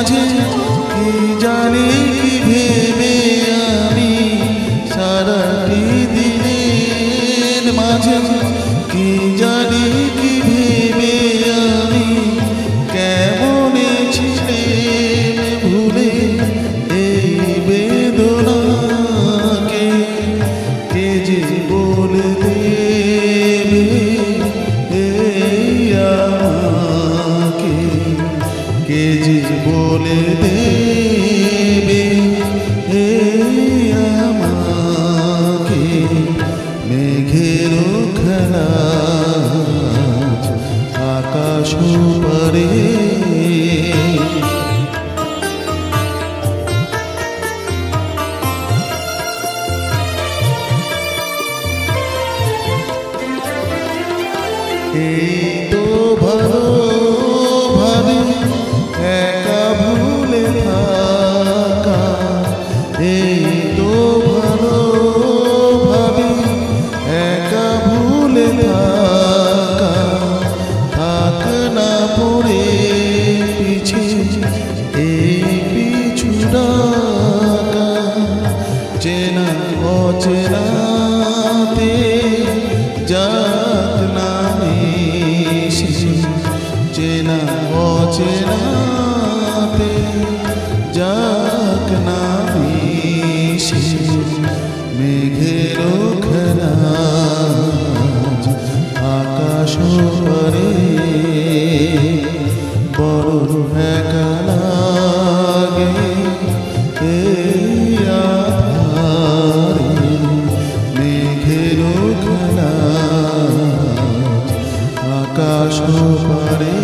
মাঝে কি জানি কি ভেবে আমি সারাটি দিনের মাঝে কি জানি কি ভেবে আমি কেমনে ছিলেন ভুলে এই বেদনাকে কে যে বলে দেবে এই আমাকে কে যে বলে দেবে এই আমাকে মেঘের খেলা আকাশ পারে এই তো ভালো ভাবে একা ভুলে থাকা এই তো ভালো ভাবে একা ভুলে থাকা থাক না পড়ে পিছে এই পিছু ডাকা চেনা অচেনাতে যাক না চেনা অচেনাতে যাক না মেঘের খেলা আকাশ পারে বড় একা লাগে এই আধারে মেঘের খেলা আকাশ পারে।